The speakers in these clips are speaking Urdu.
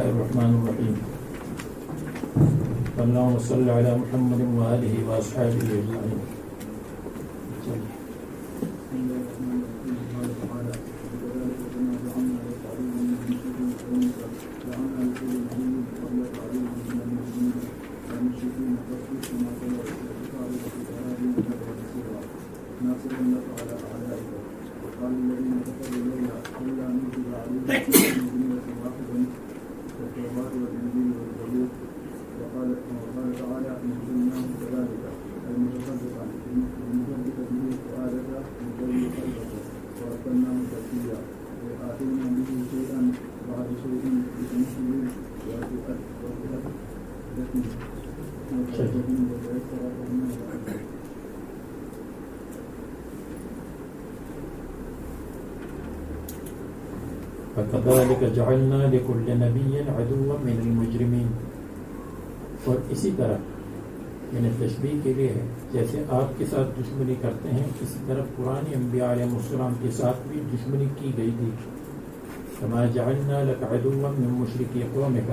الرحمن الرحیم اللہم صلی علی محمد وآلہ وآصحابہ اجمعین. فَكَذَلِكَ جَعَلْنَا لِكُلِّ نَبِيٍّ عَدُوًّا مِنَ الْمُجْرِمِينَ. اور اسی طرح یعنی تشبیہ کے لیے ہے جیسے آپ کے ساتھ دشمنی کرتے ہیں اسی طرح پرانے انبیاء علیہ السلام کے ساتھ بھی دشمنی کی گئی تھی. كَمَا جَعَلْنَا لَكَ عَدُوًّا مِنْ مُشْرِكِي قَوْمِكَ،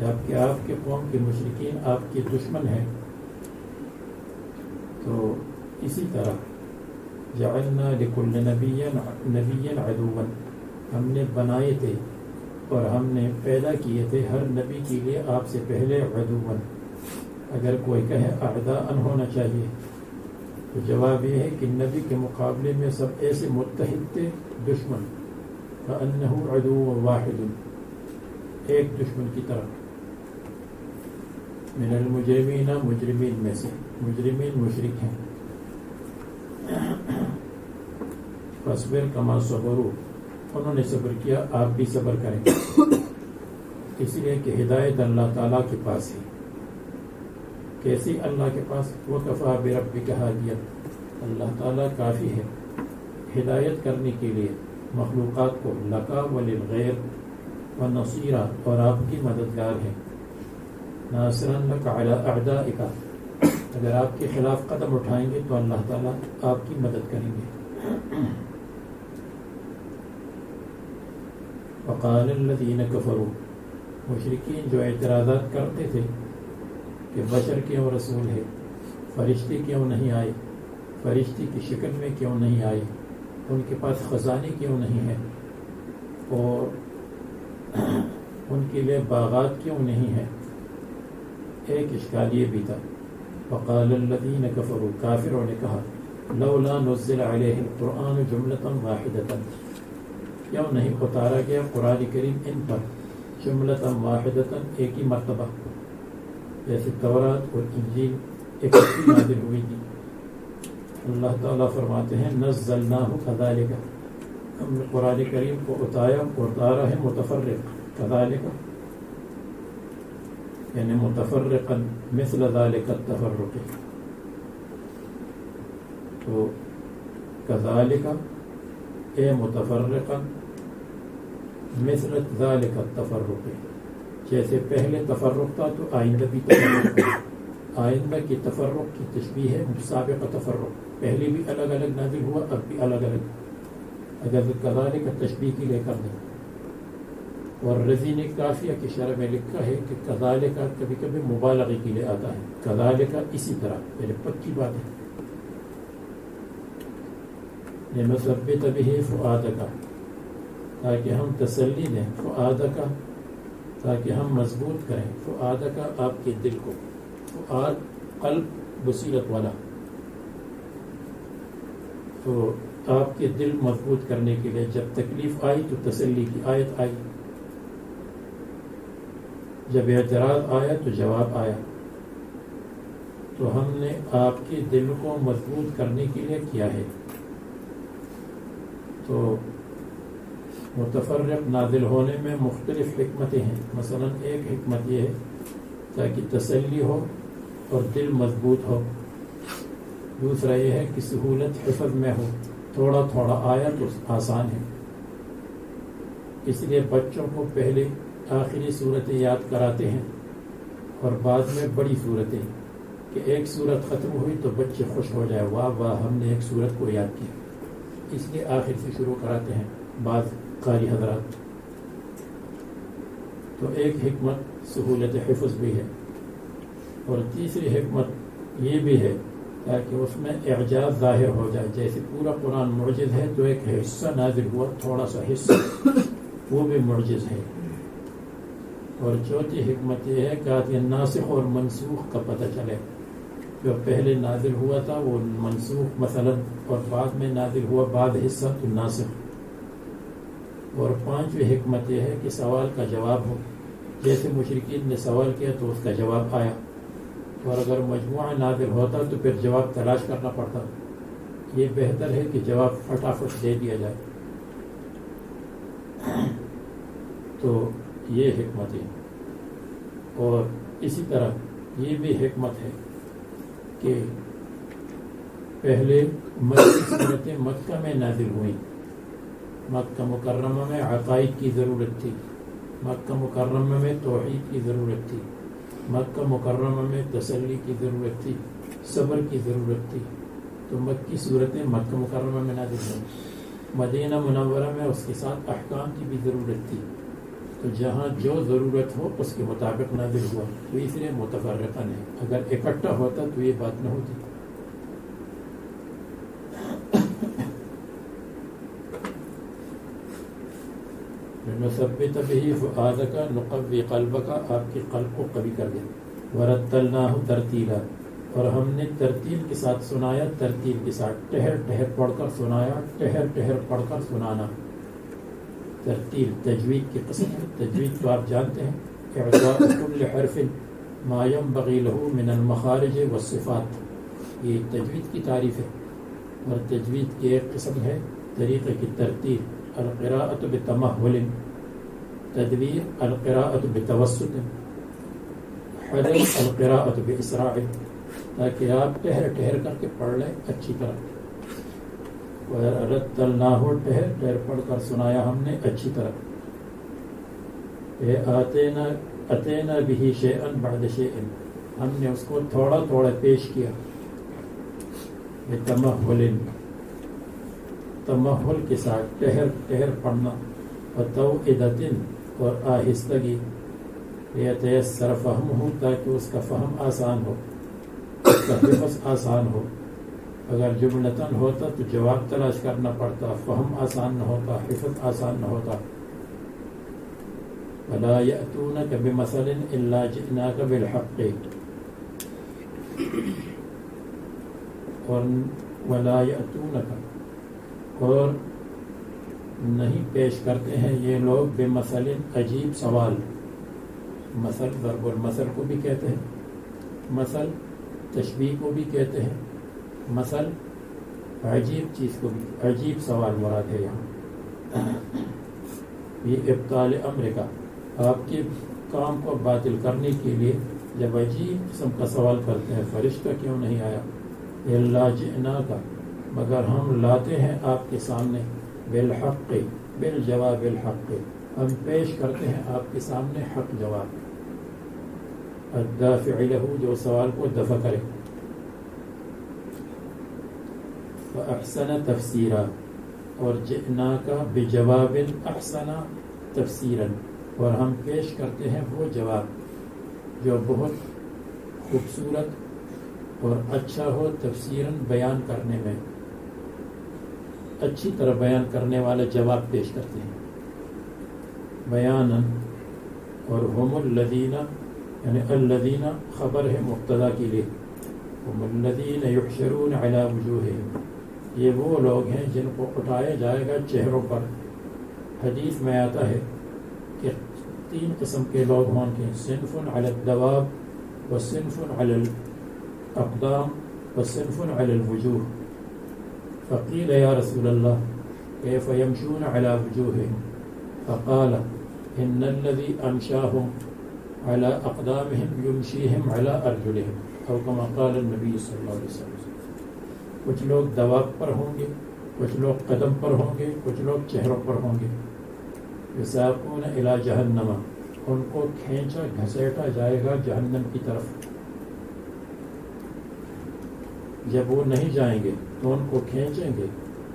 جبکہ آپ کے قوم کے مشرکین آپ کے دشمن ہیں. تو اسی طرح جعلنا لكل نبی عدوا، ہم نے بنائے تھے اور ہم نے پیدا کیے تھے ہر نبی کے لیے آپ سے پہلے عدوا. اگر کوئی کہے اعداء ہونا چاہیے تو جواب یہ ہے کہ نبی کے مقابلے میں سب ایسے متحد تھے دشمن، فَأَنَّهُ عَدُوٌّ وَاحِدٌ، ایک دشمن کی طرح. من المجرمین، مجرمین میں سے، مجرمین مشرک ہیں. فَاصْبِرْ كَمَا صَبَرُوا، انہوں نے صبر کیا آپ بھی صبر کریں. اس لیے کہ ہدایت اللہ تعالیٰ کے پاس ہے. کیسی اللہ کے پاس؟ وَكَفَى بِرَبِّكَ هَادِيًا، اللہ تعالیٰ کافی ہے ہدایت کرنے کے لیے مخلوقات کو. لَكَ وَلِلْغَيْرِ وَنَصِيرًا، اور آپ کی مددگار ہے. نَاصِرًا لَكَ عَلَىٰ أَعْدَائِكَ، اگر آپ کے خلاف قدم اٹھائیں گے تو اللہ تعالیٰ آپ کی مدد کریں گے. وقال الذين كفروا، مشرکین جو اعتراضات کرتے تھے کہ بشر کیوں رسول ہے، فرشتے کیوں نہیں آئے، فرشتے کی شکل میں کیوں نہیں آئے، ان کے پاس خزانے کیوں نہیں ہیں، اور ان کے لیے باغات کیوں نہیں ہیں. ایک اشکال یہ بھی تھا. وقال الذين كفروا، کافروں نے کہا لولا نزل علیہ القرآن جملۃ واحدۃ، کیوں نہیں اتارا گیا قرآن کریم ان پر جملۃ واحدۃ، ایک ہی مرتبہ، جیسے تورات اور انجیل اکٹھی نازل ہوئی تھی. اللہ تعالیٰ فرماتے ہیں نزلناہ کذالک، ہم نے قرآن کریم کو اتارا ہے متفرق، کذالک یعنی متفرقا مثل ذلك التفرق. تو کذالک اے متفرقا مثل ذلك التفرق، جیسے پہلے تفرق تھا تو آئندہ بھی تفرق ہے. آئندہ کی تفرق کی تشبیہ ہے سابق تفرق، پہلے بھی الگ الگ نازل ہوا اب بھی الگ الگ. اگر کذالک تشبیہ کی لے کر دیں. اور رضی نے کافیہ کی شرح میں لکھا ہے کہ کذالک کبھی کبھی مبالغے کے لیے آتا ہے. کذالک اسی طرح، یعنی پکی بات ہے. لنثبت به فؤادک، تاکہ ہم تسلی دیں، فؤادک تاکہ ہم مضبوط کریں، فؤادک آپ کے دل کو. فؤاد قلب بصیرت والا، تو آپ کے دل مضبوط کرنے کے لیے جب تکلیف آئی تو تسلی کی آیت آئی، جب اعتراض آیا تو جواب آیا. تو ہم نے آپ کے دل کو مضبوط کرنے کے لیے کیا ہے. تو متفرق نازل ہونے میں مختلف حکمتیں ہیں. مثلا ایک حکمت یہ ہے تاکہ تسلی ہو اور دل مضبوط ہو. دوسرا یہ ہے کہ سہولت حفظ میں ہو، تھوڑا تھوڑا آیا تو آسان ہے. اس لیے بچوں کو پہلے آخری صورتیں یاد کراتے ہیں اور بعد میں بڑی صورتیں، کہ ایک صورت ختم ہوئی تو بچے خوش ہو جائے، واہ واہ ہم نے ایک صورت کو یاد کیا. اس لیے آخر سے شروع کراتے ہیں بعض قاری حضرات. تو ایک حکمت سہولت حفظ بھی ہے، اور تیسری حکمت یہ بھی ہے تاکہ اس میں اعجاز ظاہر ہو جائے. جیسے پورا قرآن معجز ہے تو ایک حصہ نازل ہوا، تھوڑا سا حصہ وہ بھی معجز ہے. اور چوتھی حکمت یہ ہے کہ ناسخ اور منسوخ کا پتہ چلے. جو پہلے نازل ہوا تھا وہ منسوخ مثلا، اور بعد میں نازل ہوا بعد حصہ تو ناسخ. اور پانچویں حکمت یہ ہے کہ سوال کا جواب ہو. جیسے مشرکین نے سوال کیا تو اس کا جواب آیا، اور اگر مجموعہ نازل ہوتا تو پھر جواب تلاش کرنا پڑتا. یہ بہتر ہے کہ جواب فٹافٹ دے دیا جائے. تو یہ حکمت ہے. اور اسی طرح یہ بھی حکمت ہے کہ پہلے صورتیں مکہ میں نازل ہوئیں. مکہ مکرمہ میں عقائد کی ضرورت تھی، مکہ مکرمہ میں توحید کی ضرورت تھی، مکہ مکرمہ میں تسلی کی ضرورت تھی، صبر کی ضرورت تھی. تو مکی صورتیں مکہ مکرمہ میں نازل ہوئیں. مدینہ منورہ میں اس کے ساتھ احکام کی بھی ضرورت تھی. تو جہاں جو ضرورت ہو اس کے مطابق نازل ہوا. تو اس لیے متفرقاً ہے. اگر اکٹھا ہوتا تو یہ بات نہ ہوتی. نثبت به فؤادك نقوي قلبك، آپ کے قلب کو قوی کر دیں. ورتلناه ترتیلا، اور ہم نے ترتیل کے ساتھ سنایا. ترتیل کے ساتھ ٹہر ٹہر پڑھ کر سنایا، ٹہر ٹہر پڑھ کر سنانا. ترتیل تجوید کی قسم ہے. تجوید تو آپ جانتے ہیں، اعطاء كل حرف ما ينبغي له من المخارج والصفات. یہ تجوید کی تعریف ہے. اور تجوید کی ایک قسم ہے طریقے کی ترتیب. القراءة بتمهل، تدبیر القراءة بتوسط، حذر القراءة بإسراع، تاکہ آپ ٹہر ٹہر کر کے پڑھ لیں اچھی طرح. ورتلناہ، ٹہر ٹہر پڑھ کر سنایا ہم نے اچھی طرح. اتینا به شیئا بعد شیء، ہم نے اس کو تھوڑا تھوڑا پیش کیا. بتمہل، تمہل کے ساتھ ٹہر ٹہر پڑھنا. وتوعدۃ، اور آہستگی. لیتیسر فہمہ، تاکہ اس کا فہم آسان ہو، اس کا حفظ آسان ہو. اگر جملتاً ہوتا تو جواب تلاش کرنا پڑتا، فہم آسان نہ ہوتا، حفظ آسان نہ ہوتا. ولا یأتونک بمثل الا جئناک بالحق، اور ولا یأتونک، اور نہیں پیش کرتے ہیں یہ لوگ بمثل، عجیب سوال. مثل ضرب المثل کو بھی کہتے ہیں، مثل تشبیہ کو بھی کہتے ہیں، مثل عجیب چیز کو بھی. عجیب سوال مراد ہے یہاں. یہ ابطال امر کا، آپ کے کام کو باطل کرنے کے لیے جب عجیب قسم کا سوال کرتے ہیں، فرشتہ کیوں نہیں آیا؟ الا جئناک، مگر ہم لاتے ہیں آپ کے سامنے، بالحق، بالجواب الحق، ہم پیش کرتے ہیں آپ کے سامنے حق جواب. الدافع له، جو سوال کو دفع کرے. فاحسن تفسیرا، اور جئناک بجواب احسن تفسیرا، اور ہم پیش کرتے ہیں وہ جواب جو بہت خوبصورت اور اچھا ہو. تفسیراً، بیان کرنے میں اچھی طرح بیان کرنے والا جواب پیش کرتے ہیں. بیاناً، اور ہم الذین، یعنی الذین خبر ہے مبتدا کے لیے. ہم الذین یحشرون علی وجوہہم، یہ وہ لوگ ہیں جن کو اٹھایا جائے گا چہروں پر. حدیث میں آتا ہے کہ 3 قسم کے لوگ ہوں گے، صنف علی الدواب، وصنف علی الاقدام، وصنف علی الوجوہ. فقیل یا رسول اللہ کیف یمشون علی وجوہہم؟ فقال ان الذی امشاہم علی اقدامہم یمشیہم علی ارجلہم، او کما قال النبی صلی اللہ علیہ وسلم. کچھ لوگ دواب پر ہوں گے، کچھ لوگ قدم پر ہوں گے، کچھ لوگ چہروں پر ہوں گے. یساقون الی جہنم، ان کو کھینچا گھسیٹا جائے گا جہنم کی طرف. جب وہ نہیں جائیں گے تو ان کو کھینچیں گے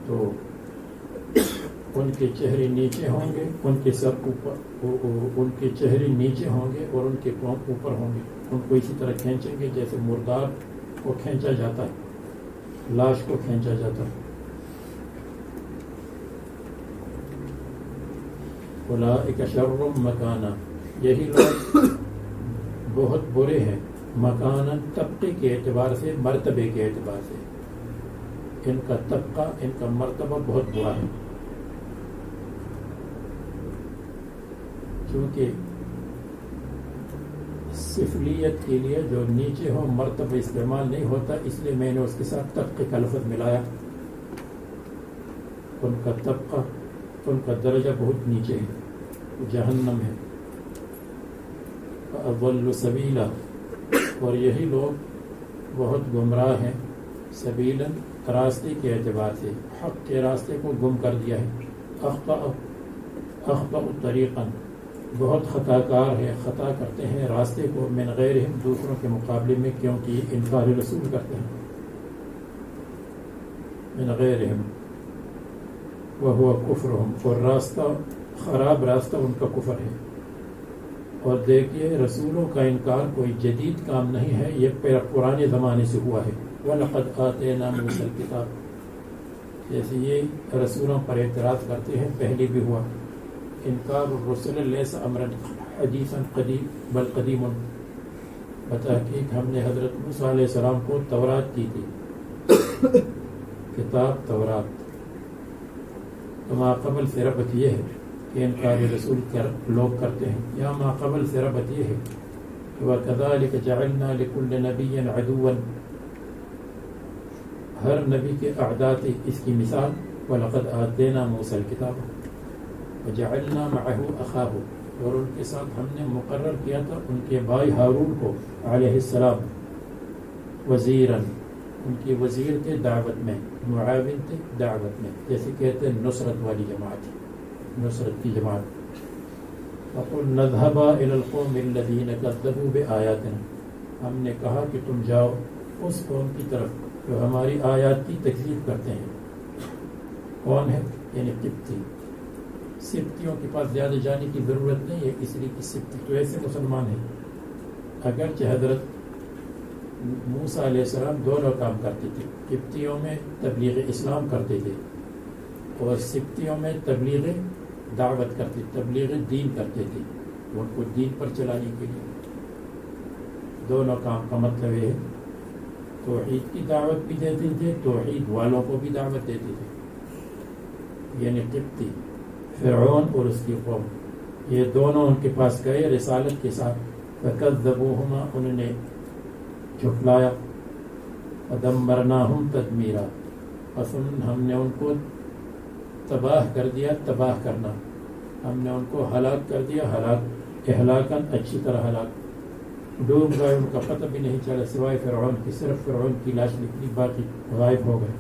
تو ان کے چہرے نیچے ہوں گے، ان کے سر اوپر، ان کے چہرے نیچے ہوں گے اور ان کے پاؤں اوپر ہوں گے. ان کو اسی طرح کھینچیں گے جیسے مردار کو کھینچا جاتا ہے، لاش کو کھینچا جاتا ہے. اولئک شر مکانا، یہی لوگ بہت برے ہیں، مکانا طبقے کے اعتبار سے، مرتبے کے اعتبار سے. ان کا طبقہ، ان کا مرتبہ بہت برا ہے. کیونکہ سفلیت کے لیے جو نیچے ہو مرتبہ استعمال نہیں ہوتا، اس لیے میں نے اس کے ساتھ طبقے کا لفظ ملایا. ان کا طبقہ، ان کا درجہ بہت نیچے ہے، جہنم ہے. اضل سبیلا، اور یہی لوگ بہت گمراہ ہیں، سبیلا راستے کے اعتبار سے، حق کے راستے کو گم کر دیا ہے. اخطأ طریقا، بہت خطا کار ہے، خطا کرتے ہیں راستے کو، من غیرہم، دوسروں کے مقابلے میں، کیونکہ یہ انکار رسول کرتے ہیں. من غیرہم وہو کفرہم، اور راستہ خراب راستہ ان کا کفر ہے. اور دیکھیے رسولوں کا انکار کوئی جدید کام نہیں ہے، یہ پرانے زمانے سے ہوا ہے. وَلَقَدْ آتَيْنَا مُوسَى الْكِتَابَ، جیسے یہ رسولوں پر اعتراض کرتے ہیں، پہلے بھی ہوا. انکار الرسل لیس امرا حدیثا قدیم بل قدیم، بتحقیق ہم نے حضرت موسیٰ علیہ السلام کو تورات دی تھی، کتاب تورات. تو ما قبل سے ربط یہ ہے کہ انکار رسول لوگ کرتے ہیں، یا ما قبل سے ربط یہ ہے کہ وَكَذَلِكَ جَعَلْنَا لِكُلِّ نَبِيٍّ عَدُوًّا، ہر نبی کے اعداء تھے. اس کی مثال وَلَقَدْ آتَيْنَا مُوسَى الْكِتَابَ وَجَعَلْنَا مَعَهُ أَخَاهُ، اور ان کے ساتھ ہم نے مقرر کیا تھا ان کے بھائی ہارون کو علیہ السلام، وزیراً، ان کی وزیر تھے دعوت میں، معاون تھے دعوت میں، جیسے کہتے ہیں نصرت والی جماعت، نصرت کی جماعت. وَقُلْ نَذْهَبَا إِلَى الْقَوْمِ الَّذِينَ كَذَّبُوا بِآيَاتِنَا، ہم نے کہا کہ تم جاؤ اس قوم کی طرف جو ہماری آیات کی تکذیب کرتے ہیں. کون ہے؟ یعنی قبطی. سبتیوں کے پاس زیادہ جانے کی ضرورت نہیں ہے، اس لیے کہ سبتی تو ایسے مسلمان ہیں. اگرچہ حضرت موسیٰ علیہ السلام دونوں کام کرتے تھے، قبطیوں میں تبلیغ اسلام کرتے تھے اور سبتیوں میں تبلیغ دعوت کرتے، تبلیغ دین کرتے تھے، ان کو دین پر چلانے کے لیے. دونوں کام کا مطلب ہے توحید کی دعوت بھی دیتے تھے، توحید والوں کو بھی دعوت دیتے تھے. یعنی قبطی، فرعون اور اس کی قوم، یہ دونوں ان کے پاس گئے رسالت کے ساتھ. فَكَذَّبُوهُمَا، انہوں نے جھٹلایا. وَدَمَّرْنَاهُمْ تَدْمِيرًا، پس ہم نے ان کو تباہ کر دیا، تباہ کرنا. ہم نے ان کو ہلاک کر دیا، ہلاک، اہلاکاً، اچھی طرح ہلاک. ڈوب گئے، ان کا پتہ بھی نہیں چلا سوائے فرعون کی، صرف فرعون کی لاش نکلی، باقی غائب ہو گئے.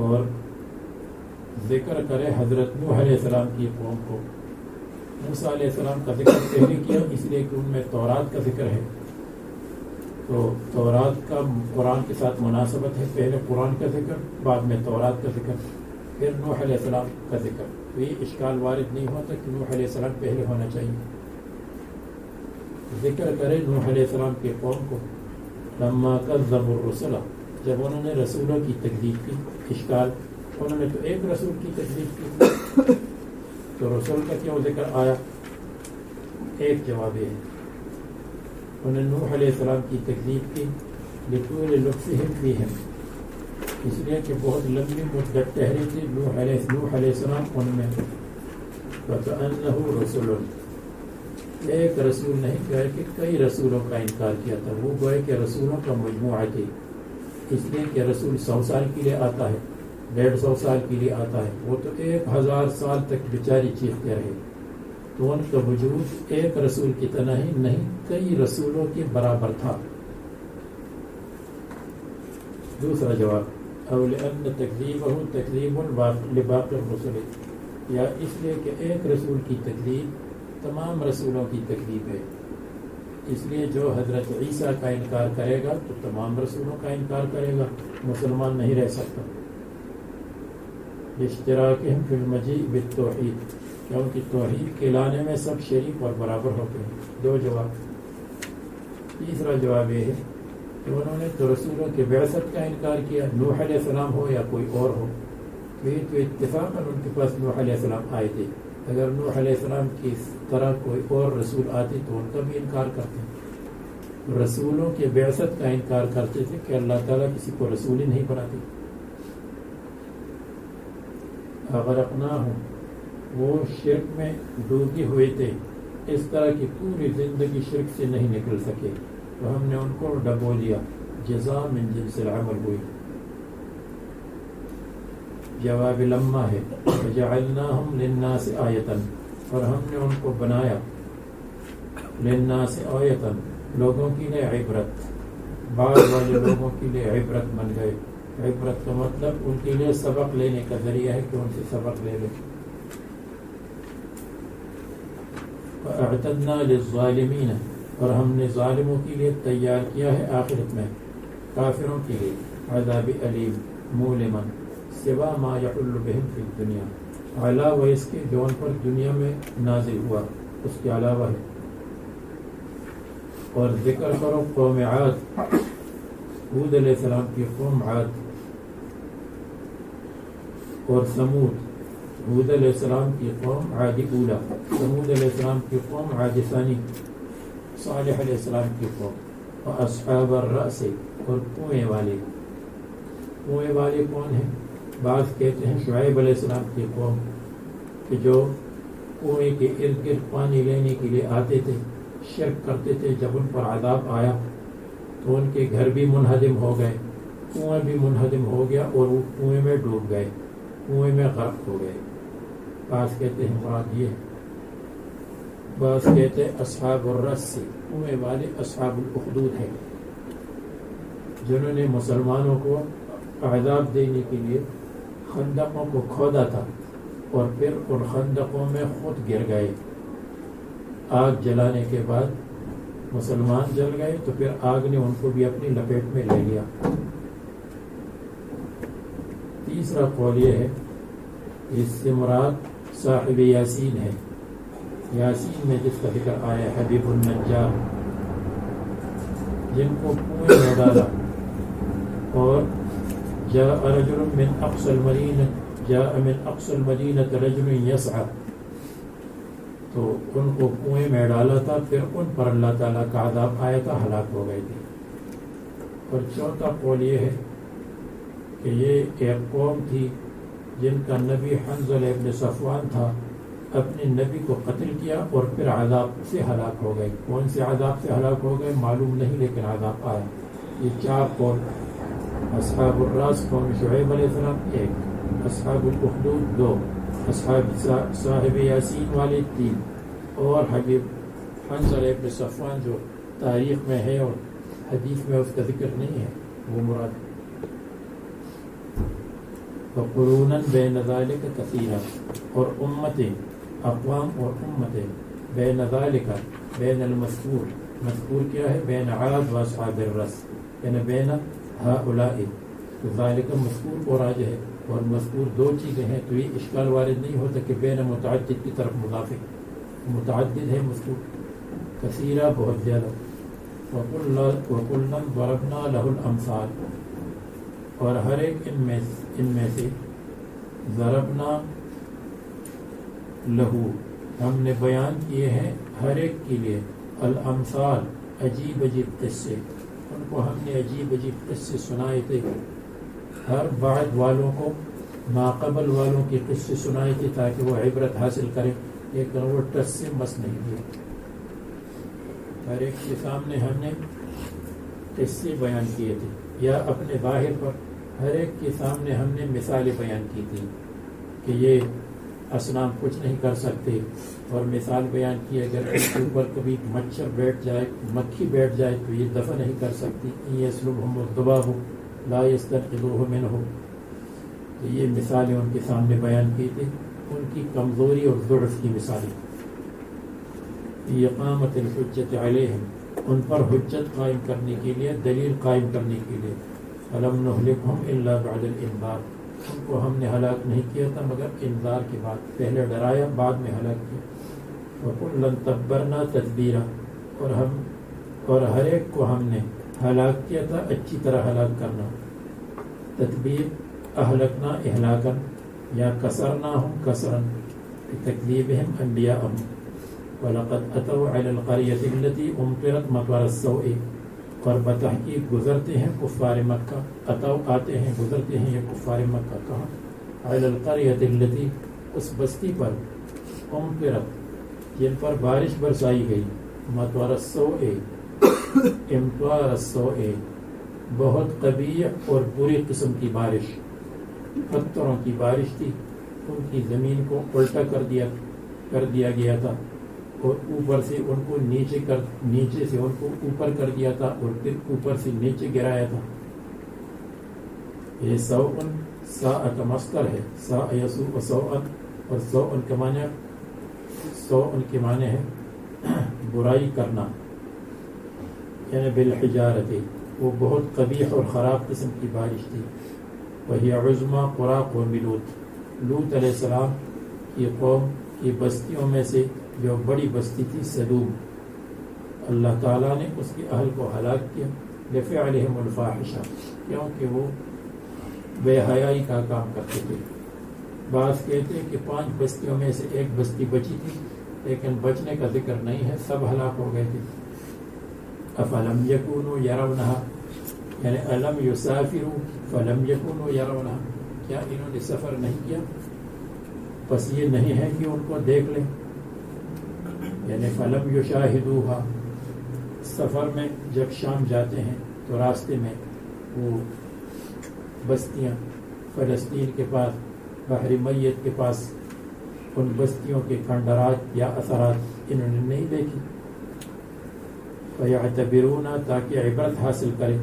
اور ذکر کرے حضرت نوح علیہ السلام کی قوم کو. موسیٰ علیہ السلام کا ذکر پہلے کیا اس لیے کہ ان میں تورات کا ذکر ہے، تو تورات کا قرآن کے ساتھ مناسبت ہے. پہلے قرآن کا ذکر، بعد میں تورات کا ذکر، پھر نوح علیہ السلام کا ذکر. تو یہ اشکال وارد نہیں ہوتا کہ نوح علیہ السلام پہلے ہونا چاہیے. ذکر کرے نوح علیہ السلام کے قوم کو. لما کذبوا الرسل، جب انہوں نے رسولوں کی تکذیب کی. اشکال، انہوں نے تو ایک رسول کی تکذیب کی، تو رسول کا کیوں ذکر آیا؟ ایک جواب ہے، انہوں نے نوح علیہ السلام کی تکذیب کی لطول لبثہم فیہم، اس لیے کہ بہت لمبی مدت ٹھہری تھی نوح علیہ السلام ان میں. فَكَأَنَّهُ رَسُولٌ، ایک رسول نہیں گئے کہ کئی رسولوں کا انکار کیا تھا. وہ گوئے کہ رسولوں کا مجموعہ تھی، اس لیے کہ رسول 100 سال کے لیے آتا ہے، 150 سال کے لیے آتا ہے. وہ تو 1000 سال تک بیچاری چیختے رہے. تو ان کا وجود ایک رسول کی طرح ہی نہیں، کئی رسولوں کے برابر تھا. دوسرا جواب، او لأن تکذیبہ تکذیب لباقی الرسل، یا اس لیے کہ ایک رسول کی تکذیب تمام رسولوں کی تکذیب ہے. اس لیے جو حضرت عیسیٰ کا انکار کرے گا تو تمام رسولوں کا انکار کرے گا، مسلمان نہیں رہ سکتا۔ اشتراکہم فی المجیء بالتوحید، کیونکہ توحید کے لانے میں سب شریک اور برابر ہوتے ہیں۔ دو جواب۔ تیسرا جواب یہ ہے کہ انہوں نے تو رسولوں کے بعثت کا انکار کیا، نوح علیہ السلام ہو یا کوئی اور ہو، یہ تو اتفاقاً ان کے پاس نوح علیہ السلام آئے تھے، اگر نوح علیہ السلام کی طرح کوئی اور رسول آتے تو ان کا بھی انکار کرتے۔ رسولوں کے بعثت کا انکار کرتے تھے کہ اللہ تعالیٰ کسی کو رسول ہی نہیں بناتے۔ اغرقناہم، وہ شرک میں ڈوبے ہوئے تھے، اس طرح کی پوری زندگی شرک سے نہیں نکل سکے تو ہم نے ان کو ڈبو دیا۔ جزا من جنس العمل ہوئی۔ جواب لما ہے وجعلناہم للناس آیۃ، اور ہم نے ان کو بنایا للناس آیۃ، لوگوں کے لیے عبرت، بعض والے لوگوں کے لیے عبرت بن گئے۔ عبرت کا مطلب ان کے لیے سبق لینے کا ذریعہ ہے کہ ان سے سبق لے لیں۔ وَأَعْتَدْنَا لِلظَّالِمِينَ، اور ہم نے ظالموں کے لیے تیار کیا ہے آخرت میں، کافروں کے لیے عذاب علیم مولما سوا ما یحل بہم فی الدنیا، علاوہ اس کے جو ان پر دنیا میں نازل ہوا اس کے علاوہ ہے۔ اور ذکر کرو قوم عاد، ہود علیہ السلام کی قوم عاد، اور سمود، ہود علیہ السلام کی قوم عاد اولا، سمود علیہ السلام کی قوم عاد ثانی، صالح علیہ السلام کی قوم، اور اصحاب الرأس، اور کنویں والے۔ کنویں والے کون ہیں؟ بعض کہتے ہیں شعیب علیہ السلام کی قوم، کہ جو کنویں کے ارد گرد پانی لینے کے لیے آتے تھے، شرک کرتے تھے، جب ان پر عذاب آیا تو ان کے گھر بھی منہدم ہو گئے، کنویں بھی منہدم ہو گیا اور وہ کنویں میں ڈوب گئے، کنویں میں غرق ہو گئے۔ بعض کہتے ہیں مراد یہ، بعض کہتے ہیں اصحاب الرس سے کنویں والے اصحاب الاخدود ہیں، جنہوں نے مسلمانوں کو عذاب دینے کے لیے خندقوں کو کھودا تھا اور پھر ان خندقوں میں خود گر گئے۔ آگ جلانے کے بعد مسلمان جل گئے تو پھر آگ نے ان کو بھی اپنی لپیٹ میں لے لیا۔ تیسرا قول یہ ہے اس سے مراد صاحب یاسین ہے، یاسین میں جس کا ذکر آیا حبیب النجار، جن کو کنویں میں ڈالا، اور جاء رجل من اقصى المدینہ، جاء من اقصى المدینہ رجل یسعى، تو ان کو کنویں میں ڈالا تھا، پھر ان پر اللہ تعالیٰ کا عذاب آیا تھا، ہلاک ہو گئے تھے۔ اور چوتھا قول یہ ہے کہ یہ ایک قوم تھی جن کا نبی حنظلہ ابن صفوان تھا، اپنے نبی کو قتل کیا اور پھر عذاب سے ہلاک ہو گئے۔ کون سے عذاب سے ہلاک ہو گئے معلوم نہیں، لیکن عذاب آیا۔ یہ چار قول، اصحاب الراس قوم شعیب علیہ السلام ایک، اصحاب الاخدود دو، اصحاب صاحب یاسین والے تین، اور حبیب حنظلہ ابن صفوان جو تاریخ میں ہے اور حدیث میں اس کا ذکر نہیں ہے، وہ مراد۔ وقرونا بین ذالک کثیرا، اور امتیں، اقوام اور امتیں، بین ذالک، بین المذکور، مذکور کیا ہے؟ بین عاد و اصحاب الرس، یعنی بین ہؤلاء، ذالک مذکور اور راجع ہے، اور مذکور دو چیزیں ہیں تو یہ اشکال وارد نہیں ہوتا کہ بین متعدد کی طرف مضاف ہے، متعدد ہے مذکور، کثیرہ بہت زیادہ۔ وَكُلًّا ضَرَبْنَا لَهُ الْأَمْثَالَ، اور ہر ایک ان میں سے ضربنا لہو، ہم نے بیان کیے ہیں ہر ایک کے لیے، الامثال، عجیب عجیب قصے، ان کو ہم نے عجیب عجیب قصے سنائے تھے، ہر بعد والوں کو ما قبل والوں کے قصے سنائے تھے تاکہ وہ عبرت حاصل کریں، لیکن وہ ٹس سے مس نہیں ہوئے۔ ہر ایک کے سامنے ہم نے قصے بیان کیے تھے، یا اپنے ظاہر پر ہر ایک کے سامنے ہم نے مثالیں بیان کی تھی کہ یہ اصنام کچھ نہیں کر سکتے، اور مثال بیان کی اگر اس کے اوپر کبھی مچھر بیٹھ جائے، مکھی بیٹھ جائے تو یہ دفع نہیں کر سکتی، یسلبہم الذباب لا یستنقذوہ منہ، تو یہ مثالیں ان کے سامنے بیان کی تھی، ان کی کمزوری اور ضعف کی مثالیں۔ اقامت الحجت علیہم، ان پر حجت قائم کرنے کے لیے، دلیل قائم کرنے کے لیے. فلم نہلکہم الا بعد الانذار، ان کو ہم نے ہلاک نہیں کیا تھا مگر انذار کے بعد، پہلے ڈرایا بعد میں ہلاک کیا. وَكُلًّا تَبَّرْنَا تَتْبِيرًا، اور ہر ایک کو ہم نے ہلاک کیا تھا اچھی طرح ہلاک کرنا. تدبیر اہلکنا اہلاکن یا کسرناہم کسرن بتکذیبہم انبیاءہم. وَلَقَدْ أَتَوْا عَلَى الْقَرْيَةِ الَّتِي أُمْطِرَتْ مَطَرَ السَّوْءِ، اور بتحقیق گزرتے ہیں کفار مکہ، اتو آتے ہیں، گزرتے ہیں یہ کفار مکہ. کہاں؟ عَلَى الْقَرْيَةِ الَّتِي، اس بستی پر، أُمْطِرَتْ جن پر بارش برسائی گئی، مطر السوء، امطار السوء بہت قبیح اور بری قسم کی بارش، پتھروں کی بارش تھی. ان کی زمین کو الٹا کر دیا گیا تھا، اور اوپر سے ان کو نیچے سے ان کو اوپر کر دیا تھا، اور پھر اوپر سے نیچے گرایا تھا. یہ سوء ساء کا مصدر ہے، ساء یسوء سوء، اور سوء کے معنی ہے برائی کرنا، یعنی بالحجارت. وہ بہت قبیح اور خراب قسم کی بارش تھی. وہی عظمی قریٰ قوم لوط علیہ السلام کی قوم کی بستیوں میں سے جو بڑی بستی تھی سدوم. اللہ تعالیٰ نے اس کے اہل کو ہلاک کیا، لفعلہم الفاحشہ، کیونکہ وہ بے حیائی کا کام کرتے تھے. بعض کہتے ہیں کہ 5 بستیوں میں سے ایک بستی بچی تھی، لیکن بچنے کا ذکر نہیں ہے، سب ہلاک ہو گئے تھے. افلم یکونوا یرونہا، یعنی الم یسافروا فلم یکونوا یرونہا، کیا انہوں نے سفر نہیں کیا بس یہ نہیں ہے کہ ان کو دیکھ لیں. یعنی فلم یشاہدوہا، سفر میں جب شام جاتے ہیں تو راستے میں وہ بستیاں فلسطین کے پاس، بحر میت کے پاس، ان بستیوں کے کھنڈرات یا اثرات انہوں نے نہیں دیکھی. فَيَعْتَبِرُونَ، تاکہ عبرت حاصل کریں.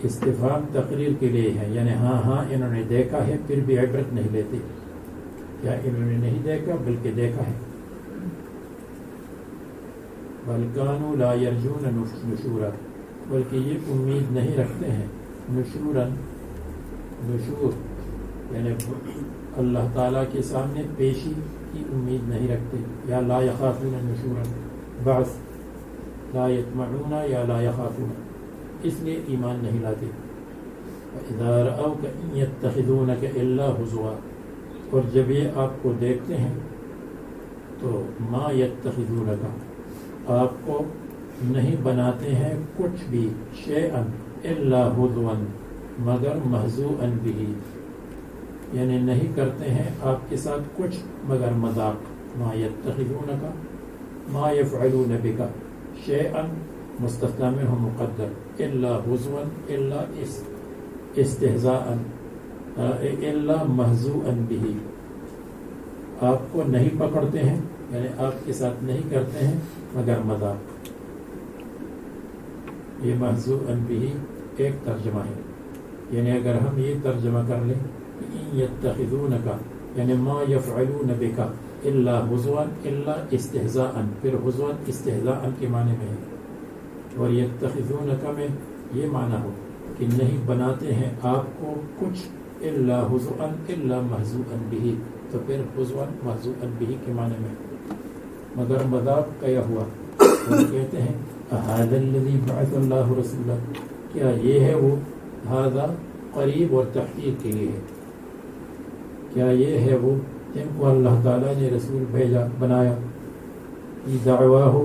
استفہام تقریر کے لیے ہے، یعنی ہاں انہوں نے دیکھا ہے پھر بھی عبرت نہیں لیتے. کیا انہوں نے نہیں دیکھا بلکہ دیکھا ہے. بَلْ كَانُوا لَا يَرْجُونَ نُشُورًا، بلکہ یہ امید نہیں رکھتے ہیں. نشور یعنی اللہ تعالیٰ کے سامنے پیشی کی امید نہیں رکھتے. یا لا یخافون نشورا، بعث، لا یطمعون یا لا یخافون، اس لیے ایمان نہیں لاتے. وَإِذَا رَأَوْكَ إِن يَتَّخِذُونَكَ إِلَّا هُزُوًا، اور جب یہ آپ کو دیکھتے ہیں تو ما يَتَّخِذُونَكَ، آپ کو نہیں بناتے ہیں کچھ بھی، شیئا الا ہزوا، مگر محزوءا بہ، یعنی نہیں کرتے ہیں آپ کے ساتھ کچھ مگر مذاق. ما يتخذونك ما يفعلون بك، شیئا مستثنی منہ مقدر، الا ہزوا، الا استہزاء، الا محزوءا بہ، آپ کو نہیں پکڑتے ہیں، یعنی آپ کے ساتھ نہیں کرتے ہیں مگر مذاق. یہ محزوءا بہ ایک ترجمہ ہے. یعنی اگر ہم یہ ترجمہ کر لیں ان یتخذونک، یعنی ما یفعلون بک الا ہزوا الا استہزاء، پھر ہزوا استہزاء کے معنی میں ہے. اور یتخذونک میں یہ معنی ہو کہ نہیں بناتے ہیں آپ کو کچھ الا ہزوا الا محزوءا بہ، تو پھر ہزوا محزوءا بہ کے معنی میں مگر مذاق کیا ہوا. وہ کہتے ہیں هذا الذي بعث اللہ رسولہ، کیا یہ ہے وہ، هذا قریب اور تحقیق کے لیے ہے، کیا یہ ہے وہ جن کو اللہ تعالیٰ نے رسول بھیجا، بنایا. فی دعواہ،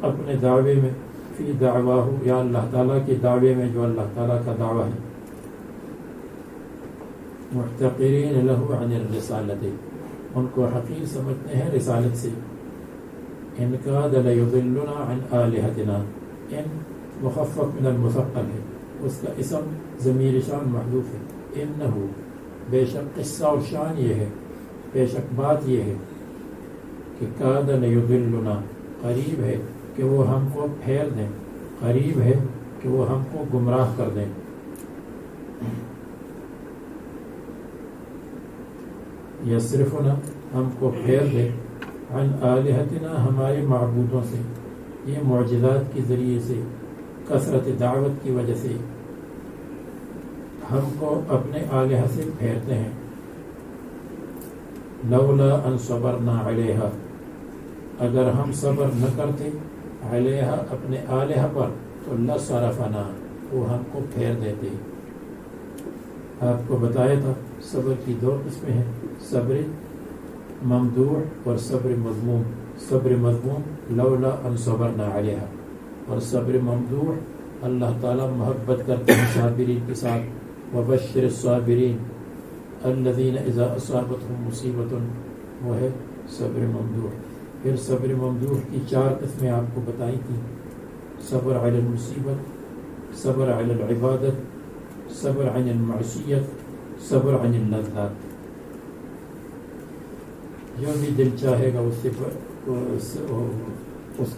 اپنے دعوے میں، فی دعواہ یا اللہ تعالیٰ کے دعوے میں جو اللہ تعالیٰ کا دعویٰ ہے. محتقرین لہ عن الرسالۃ، ان کو حقیر سمجھتے ہیں رسالت سے. ان کاد لیضلنا عن آلہتنا، ان مخفف من المثقل ہے، اس کا اسم ضمیر شان محذوف ہے. انہو، بے شک قصہ اور شان یہ ہے، بے شک بات یہ ہے کہ کاد لیضلنا، قریب ہے کہ وہ ہم کو پھیر دیں، قریب ہے کہ وہ ہم کو گمراہ کر دیں. یصرفنا، ہم کو پھیر دیں، عن آلہتنا، ہمارے معبودوں سے. یہ معجزات کے ذریعے سے، کثرت دعوت کی وجہ سے ہم کو اپنے آلہہ سے پھیرتے ہیں. لولا ان صبرنا علیہا، اگر ہم صبر نہ کرتے علیہا اپنے آلہہ پر تو لصرفنا، وہ ہم کو پھیر دیتے. آپ کو بتایا تھا صبر کی دو قسمیں ہیں، صبر ممدوح اور صبر مذموم. صبر مذموم لولا ان صبرنا علیہا، اور صبر ممدوح اللہ تعالیٰ محبت کرتے ہیں صابرین کے ساتھ. وبشر الصابرین الذین اذا اصابتهم مصیبۃ، وہ ہے صبر ممدوح. پھر صبر ممدوح کی 4 قسمیں آپ کو بتائی تھیں، صبر علی المصیبت، صبر علی العبادت، صبر عن المعصیت، صبر عن اللذات. جو بھی دل چاہے گا اس کے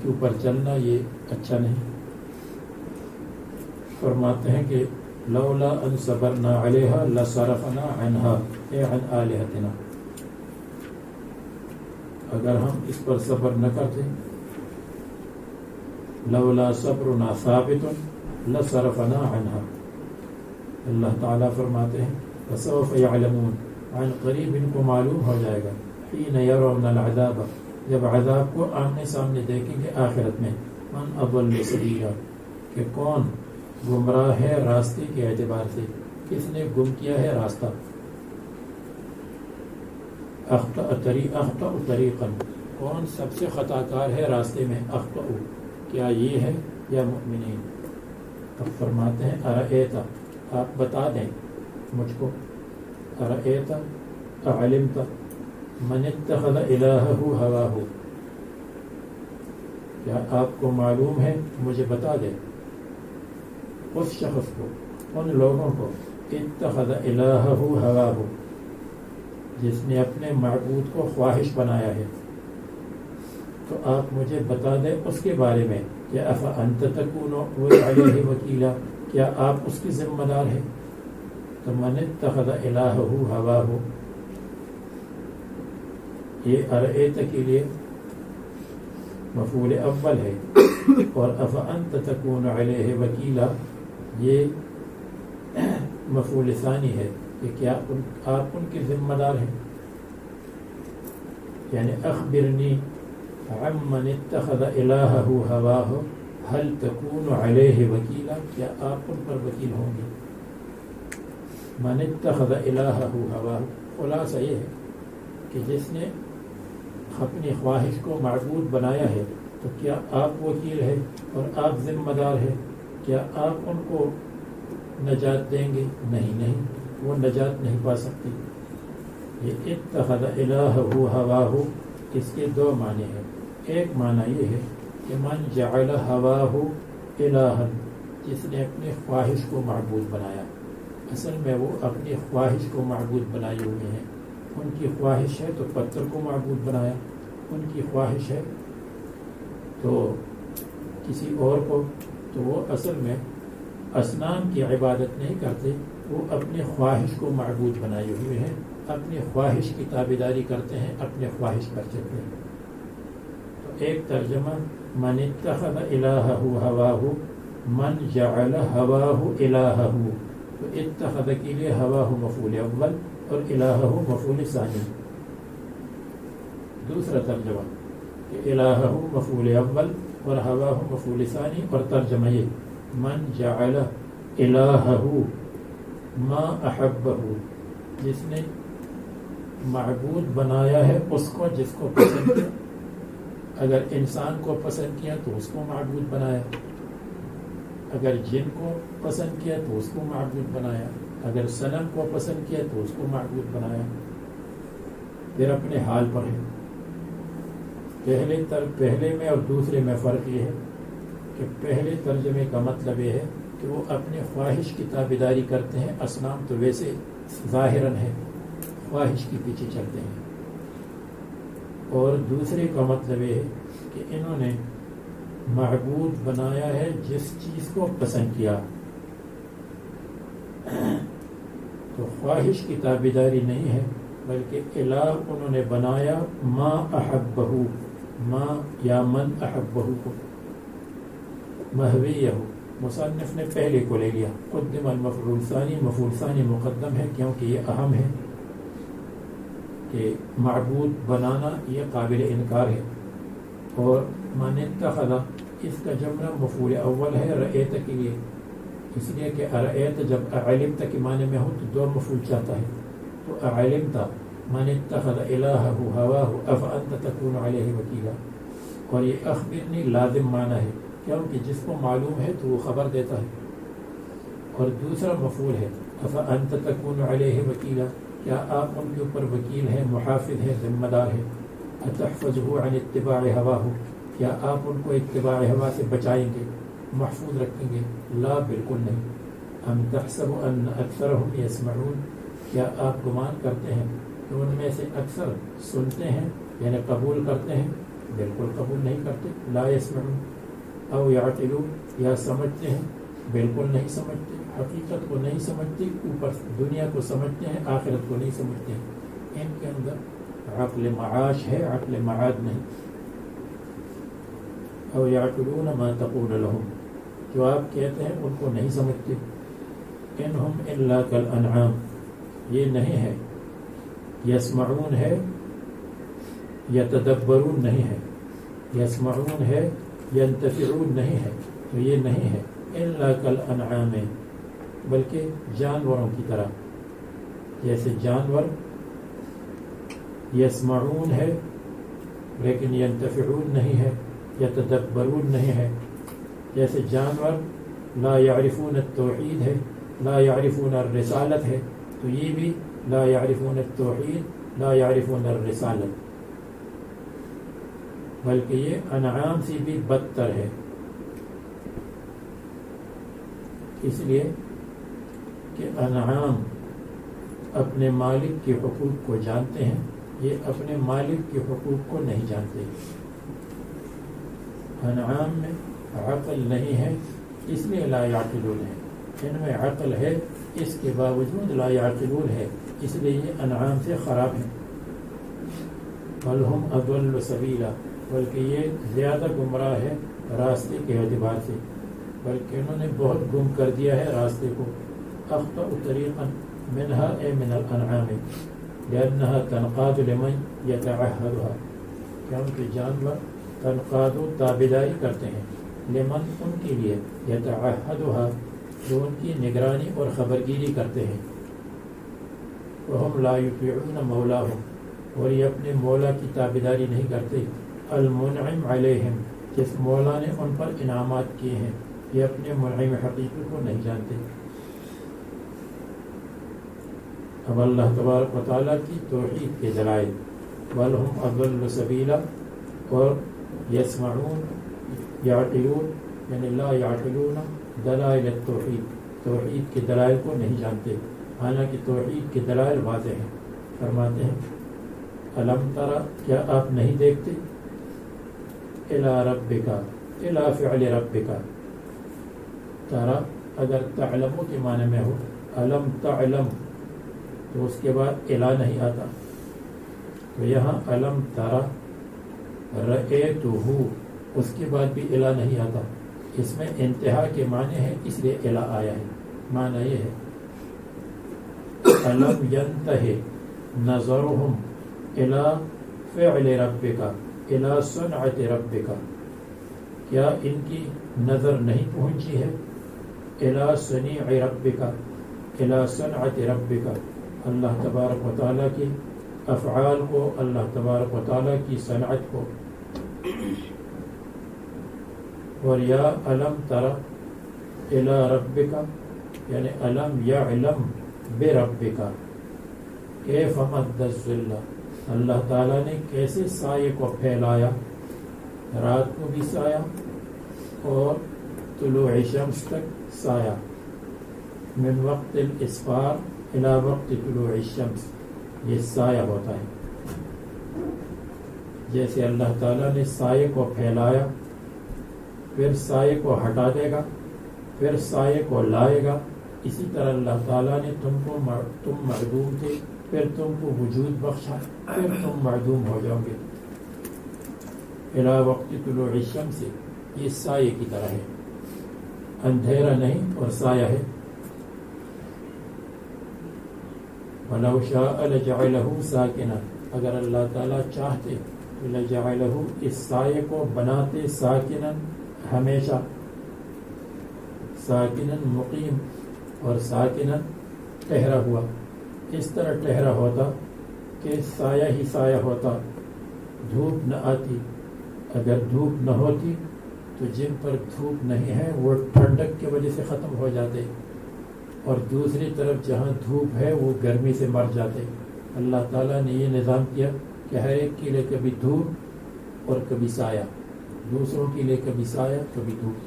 اوپر چلنا یہ اچھا نہیں. فرماتے ہیں کہ لولا ان صبرنا علیہا لصرفنا عنہا، اے عن آلہتنا، اگر ہم اس پر صبر نہ کرتے، لولا صبرنا ثابت لصرفنا عنہا. اللہ تعالیٰ فرماتے ہیں فسوف یعلمون، عن قریب ان کو معلوم ہو جائے گا، حین یرون العذاب، جب عذاب کو آمنے سامنے دیکھیں گے آخرت میں، من اضل سبیلا، کہ کون گمراہ ہے راستے کے اعتبار سے، کس نے گم کیا ہے راستہ. اخطأ طریقا، کون سب سے خطا کار ہے راستے میں. اخطأ کیا یہ ہے یا مؤمنین. اب فرماتے ہیں ارأیت، آپ بتا دیں مجھ کو، ارأیت اعلمت من اتخذ الہہ ہواہ، کیا آپ کو معلوم ہے، مجھے بتا دیں اس شخص کو، ان لوگوں کو، اتخذ الہہ ہواہ، جس نے اپنے معبود کو خواہش بنایا ہے. تو آپ مجھے بتا دیں اس کے بارے میں کہ افانت تکون علیہ وکیلا، کیا آپ اس کی ذمہ دار ہے. تو من اتخذ الہہ ہواہ، یہ ارأیت کے لیے مفعول اول ہے، اور افانت تکون علیہ وکیلا یہ مفعول ثانی ہے کہ کیا آپ ان کی ذمہ دار ہیں. یعنی اخبرنی عمن اتخذ الہہ ہواہ هل تکون علیہ وکیلا، کیا آپ ان پر وکیل ہوں گے. من اتخذ الہہ ہواہ، خلاصہ یہ ہے کہ جس نے اپنی خواہش کو معبود بنایا ہے تو کیا آپ وکیل ہیں اور آپ ذمہ دار ہیں. کیا آپ ان کو نجات دیں گے؟ نہیں، وہ نجات نہیں پا سکتی. یہ اتخذ الہہ ہواہ، اس کے 2 معنی ہیں. ایک معنی یہ ہے کہ من جعل ہواہ الہا، جس نے اپنی خواہش کو معبود بنایا. اصل میں وہ اپنی خواہش کو معبود بنائے ہوئے ہیں. ان کی خواہش ہے تو پتھر کو معبود بنایا، ان کی خواہش ہے تو کسی اور کو، تو وہ اصل میں اصنام کی عبادت نہیں کرتے، وہ اپنی خواہش کو معبود بنائے ہوئے ہیں، اپنی خواہش کی تابعداری کرتے ہیں، اپنے خواہش پر چلتے ہیں. تو ایک ترجمہ من اتخذ الہہ ہواہ، من جعل ہواہ الہہ. تو اتخذ کے لیے ہواہ مفعول اول اور الہہ مفعول ثانی. دوسرا ترجمہ کہ الہہ مفعول اول اور ہواہ مفعول ثانی، اور ترجمہ یہ من جعل الہہ ما احبہ، جس نے معبود بنایا ہے اس کو جس کو پسند کیا. اگر انسان کو پسند کیا تو اس کو معبود بنایا، اگر جن کو پسند کیا تو اس کو معبود بنایا، اگر صنم کو پسند کیا تو اس کو معبود بنایا. پھر اپنے حال پر ہے. پہلے میں اور دوسرے میں فرق یہ ہے کہ پہلے ترجمے کا مطلب یہ ہے کہ وہ اپنے خواہش کی تابعداری کرتے ہیں. اصنام تو ویسے ظاہراً ہے، خواہش کے پیچھے چلتے ہیں. اور دوسرے کا مطلب یہ ہے کہ انہوں نے معبود بنایا ہے جس چیز کو پسند کیا. تو خواہش کی تابعداری نہیں ہے بلکہ الہ انہوں نے بنایا ما احبہ، ما یا من احبہ کو محویہ مصنف نے پہلے کو لے لیا، قدم المفعول ثانی، مفعول ثانی مقدم ہے کیونکہ یہ اہم ہے کہ معبود بنانا یہ قابل انکار ہے، اور من اتخذ اس کا جملہ مفعول اول ہے رأیت کے لیے، اس لیے کہ رأیت جب علمت کے معنی میں ہو تو دو مفعول چاہتا ہے، تو علمت من اتخذ الہہ ہواہ افانت تکون علیہ وکیلا، اور یہ اخبرنی لازم معنی ہے کیونکہ جس کو معلوم ہے تو وہ خبر دیتا ہے، اور دوسرا مفعول ہے افانت تکون علیہ وکیلا، کیا آپ ان کے اوپر وکیل ہیں، محافظ ہیں، ذمہ دار ہیں، اتحفظہ عن اتباع ہواہ، کیا آپ ان کو اتباع ہوا سے بچائیں گے، محفوظ رکھیں گے؟ لا، بالکل نہیں۔ ام تحسب ان اکثرهم یسمعون، کیا آپ گمان کرتے ہیں کہ ان میں سے اکثر سنتے ہیں یعنی قبول کرتے ہیں؟ بالکل قبول نہیں کرتے۔ لا یسمعون او یعقلون، یا سمجھتے ہیں؟ بالکل نہیں سمجھتے، حقیقت کو نہیں سمجھتے، اوپر دنیا کو سمجھتے ہیں، آخرت کو نہیں سمجھتے ہیں، ان کے اندر عقل معاش ہے، عقل معاد نہیں۔ او یعقلون ما تقول لهم، جو آپ کہتے ہیں ان کو نہیں سمجھتے۔ انہم الا کالانعام، یہ نہیں ہے، یسمعون ہے، یتدبرون نہیں ہے، یسمعون ہے، ینتفعون نہیں ہے، تو یہ نہیں ہے الا کالانعام، بلکہ جانوروں کی طرح، جیسے جانور یسمعون ہے لیکن ینتفعون نہیں ہے، یتدبرون نہیں ہے، جیسے جانور لا یعرفون التوحید ہے، لا یعرفون الرسالت ہے، تو یہ بھی لا یعرفون التوحید، لا یعرفون الرسالت، بلکہ یہ انعام سے بھی بدتر ہے، اس لیے کہ انعام اپنے مالک کے حقوق کو جانتے ہیں، یہ اپنے مالک کے حقوق کو نہیں جانتے۔ انعام میں عقل نہیں ہے اس لیے لا یعقلون ہے، ان میں عقل ہے اس کے باوجود لا یعقلون ہے، اس لیے یہ انعام سے خراب ہے۔ بل ہم اضل سبیلا، بلکہ یہ زیادہ گمراہ ہے راستے کے اعتبار سے، بلکہ انہوں نے بہت گم کر دیا ہے راستے کو۔ اخطأ طریقا منہا اے من الانعام لأنها تنقاد لمن يتعهدها، کیونکہ جانور تنقاد و تابعداری کرتے ہیں، لمن ان کے لیے، يتعهدها جو ان کی نگرانی اور خبرگیری کرتے ہیں، وهم لا يطيعون مولاهم، اور یہ اپنے مولا کی تابعداری نہیں کرتے، المنعم علیہم جس مولا نے ان پر انعامات کیے ہیں، یہ اپنے منعم حقیقی کو نہیں جانتے۔ اب اللہ تبارک و تعالیٰ کی توحید کے دلائل، بلہم اضل سبیلا، اور یسمعون یعقلون یعنی لا یعقلون دلائل التوحید، توحید کے دلائل کو نہیں جانتے، حالانکہ توحید کے دلائل واضح ہیں۔ فرماتے ہیں الم ترى، کیا آپ نہیں دیکھتے، الی ربک، الی فعل ربک، ترى اگر تعلمو کے معنی میں ہو، الم تعلم تو اس کے بعد الا نہیں آتا، تو یہاں الم ترى رأیتہ اس کے بعد بھی الا نہیں آتا، اس میں انتہا کے معنی ہے اس لیے الا آیا ہے۔ معنی یہ ہے الم ینتہی نظرہم الی فعل ربک، الی صنعت ربک، کیا ان کی نظر نہیں پہنچی ہے الی صنیع ربک، الی صنعت ربک، اللہ تبارک و تعالیٰ کی افعال کو، اللہ تبارک و تعالیٰ کی صنعت کو۔ اور یا الم تر الی ربک یعنی الم یعلم بربک کیف مد الظل، اللہ تعالیٰ نے کیسے سائے کو پھیلایا، رات کو بھی سایہ اور طلوع شمس تک سایہ، من وقت الاسفار الى وقت طلوع الشمس، یہ سایہ ہوتا ہے۔ جیسے اللہ تعالیٰ نے سائے کو پھیلایا، پھر سائے کو ہٹا دے گا، پھر سائے کو لائے گا، اسی طرح اللہ تعالیٰ نے تم معدوم تھے، پھر تم کو وجود بخشا، پھر تم معدوم ہو جاؤ گے۔ الى وقت طلوع الشمس، یہ سائے کی طرح ہے، اندھیرا نہیں اور سایہ ہے. وَلَوْ شَاءَ لَجَعَلَهُ سَاكِنًا، اگر اللہ تعالیٰ چاہتے تو لَجَعَلَهُ اس سایہ کو بناتے ساکنن ہمیشہ، ساکنن مقیم اور ساکنن ٹھہرا ہوا. اس طرح ٹھہرا ہوتا کہ سایہ ہی سایہ ہوتا، دھوپ نہ آتی. اگر دھوپ نہ ہوتی تو جن پر دھوپ نہیں ہے وہ ٹھنڈک کی وجہ سے ختم ہو جاتے، اور دوسری طرف جہاں دھوپ ہے وہ گرمی سے مر جاتے. اللہ تعالیٰ نے یہ نظام کیا کہ ہر ایک کے لیے کبھی دھوپ اور کبھی سایہ، دوسروں کے لیے کبھی سایہ کبھی دھوپ.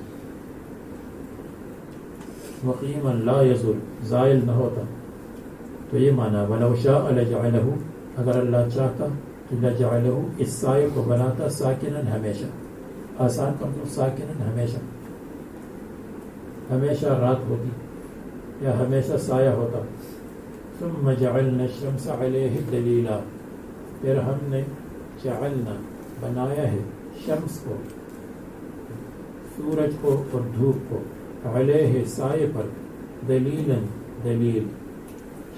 مقیما لا یزول، زائل نہ ہوتا. تو یہ معنی وَلَوْ شَاءَ لَجَعَلَهُ، اگر اللہ چاہتا تو لَجَعَلَهُ اس سایہ کو بناتا ساکنن ہمیشہ. آسان کر دو، ساکنن ہمیشہ، ہمیشہ رات ہوتی یا ہمیشہ سایہ ہوتا. ثم جعلنا الشمس علیہ دلیلا، پھر ہم نے جعلنا بنایا ہے شمس کو، سورج کو اور دھوپ کو، علیہ سائے پر، دلیلا دلیل.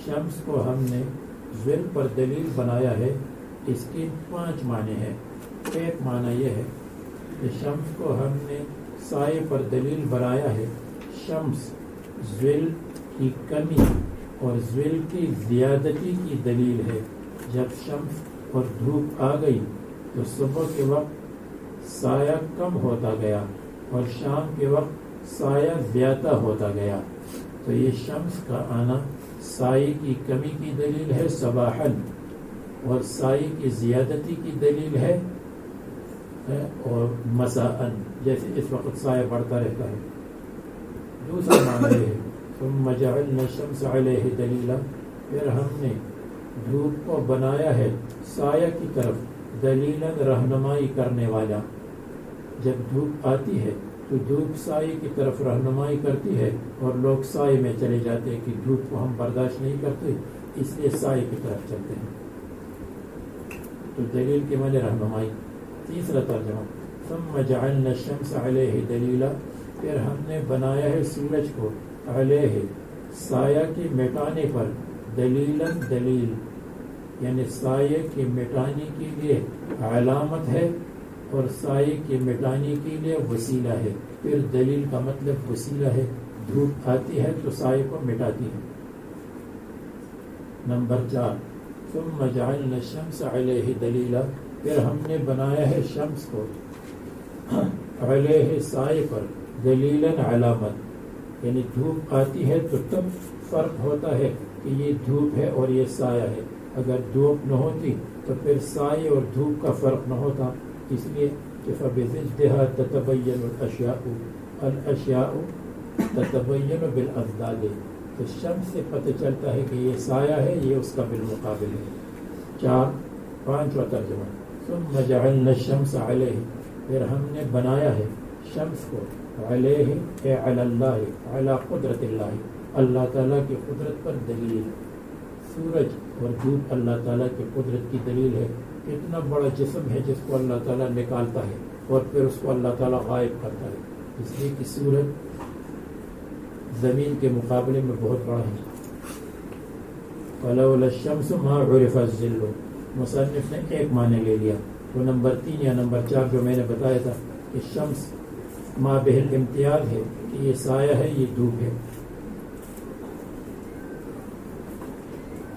شمس کو ہم نے ظل پر دلیل بنایا ہے. اس کے 5 معنی ہیں. ایک معنی یہ ہے کہ شمس کو ہم نے سائے پر دلیل بنایا ہے. شمس ظل کی کمی اور ظل کی زیادتی کی دلیل ہے. جب شمس اور دھوپ آ گئی تو صبح کے وقت سایہ کم ہوتا گیا اور شام کے وقت سایہ زیادہ ہوتا گیا. تو یہ شمس کا آنا سائے کی کمی کی دلیل ہے صباحاً، اور سائے کی زیادتی کی دلیل ہے اور مساءً، جیسے اس وقت سایہ بڑھتا رہتا ہے. دوسرا معنی یہ ہے ثم جعلنا الشمس علیہ دلیلا، پھر ہم نے دھوپ کو بنایا ہے سایہ کی طرف دلیلا رہنمائی کرنے والا. جب دھوپ آتی ہے تو دھوپ سائے کی طرف رہنمائی کرتی ہے اور لوگ سائے میں چلے جاتے ہیں کہ دھوپ کو ہم برداشت نہیں کرتے، اس لیے سائے کی طرف چلتے ہیں. تو دلیل کے معنی رہنمائی. تیسرا ترجمہ ثم جعلنا الشمس علیہ دلیلا، پھر ہم نے بنایا ہے سورج کو علیہ سایہ کے مٹانے پر، دلیلا دلیل، یعنی سایہ کے مٹانے کے لیے علامت ہے اور سائے کے مٹانے کے لیے وسیلہ ہے. پھر دلیل کا مطلب وسیلہ ہے. دھوپ آتی ہے تو سائے کو مٹاتی ہے. نمبر 4 ثم جعلنا الشمس علیہ دلیلا، پھر ہم نے بنایا ہے شمس کو علیہ سائے پر دلیلا علامت، یعنی دھوپ آتی ہے تو تب فرق ہوتا ہے کہ یہ دھوپ ہے اور یہ سایہ ہے. اگر دھوپ نہ ہوتی تو پھر سائے اور دھوپ کا فرق نہ ہوتا. اس لیے کہ فَبِضِدِّهَا تَتَبَيَّنُ الْأَشْيَاءُ تَتَبَيَّنُ بِالْأَضْدَادِ. تو شمس سے پتہ چلتا ہے کہ یہ سایہ ہے، یہ اس کا بالمقابل ہے. 5واں ترجمہ ثم جعلنا الشمس علیہ، پھر ہم نے بنایا ہے شمس کو علیہ اے علی اللہ، علی قدرت اللہ، اللہ تعالیٰ کی قدرت پر دلیل. سورج اور دھوپ اللہ تعالیٰ کی قدرت کی دلیل ہے. اتنا بڑا جسم ہے جس کو اللہ تعالیٰ نکالتا ہے اور پھر اس کو اللہ تعالیٰ غائب کرتا ہے، اس لیے کہ سورج زمین کے مقابلے میں بہت بڑا ہے. وَلَوْلَا الشَّمْسُ مَا عُرِفَ الظِّلُّ، مصنف نے ایک معنی لے لیا. وہ نمبر 3 یا نمبر 4 جو میں نے بتایا تھا کہ شمس ما بہ الامتیاز ہے، کہ یہ سایہ ہے، یہ دھوپ ہے.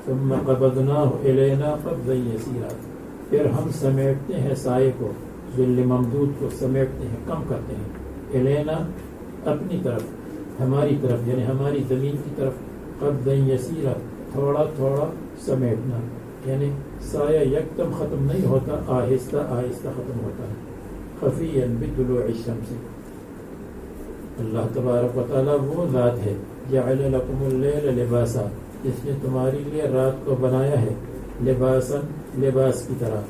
ثم قبضناه الینا قبضا یسیرا، پھر ہم سمیٹتے ہیں سائے کو، ظل ممدود کو سمیٹتے ہیں، کم کرتے ہیں. الینا اپنی طرف، ہماری طرف، یعنی ہماری زمین کی طرف. قبضا یسیرا تھوڑا تھوڑا سمیٹنا، یعنی سایہ یکدم ختم نہیں ہوتا، آہستہ آہستہ ختم ہوتا ہے. خفیا بطلوع الشمس، اللہ تبارک و تعالیٰ وہ ذات ہے جعل لکم اللیل لباسا، جس نے تمہاری لیے رات کو بنایا ہے لباسا، لباس کی طرح.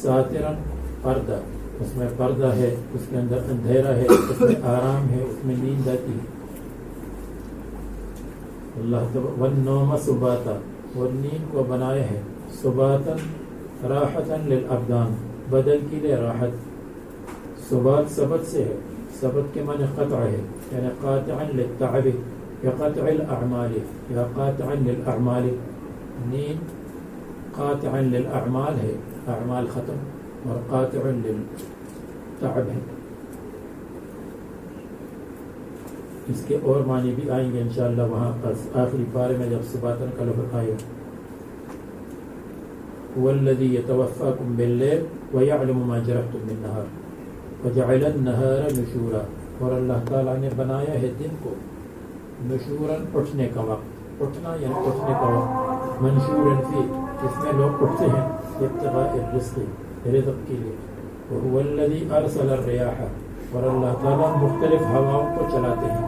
ساترا پردہ، اس میں پردہ ہے، اس کے اندر اندھیرا ہے، اس میں آرام ہے، اس میں نیند آتی ہے. اللہ والنوم سباتا، اور نیند کو بنایا ہے سباتا راحتا للابدان، بدن کے لیے راحت. سبات سبت سے ہے، ثبت کے معنی قطع ہے، یعنی قاطعا للتعب بقطع الاعمال یا قاطعا للاعمال. نین قاطعا للاعمال ہے، اعمال ختم، اور قاطع للتعب ہے. اس کے اور معنی بھی آئیں گے انشاءاللہ وہاں آخری پارے میں جب صباتن کا لفظ آئے. والذی یتوفاکم باللیل ویعلم ما جرحتم بالنہار وجعل النہار نشورا. اور اللہ تعالیٰ نے بنایا ہے دن کو نشوراً اٹھنے کا وقت، اٹھنا یعنی اٹھنے کا وقت، منشوراً فی جس میں لوگ اٹھتے ہیں ابتغاء الرزق رزق کے لیے. وهو الذی ارسل الریاح، اور اللہ تعالیٰ مختلف ہواؤں کو چلاتے ہیں،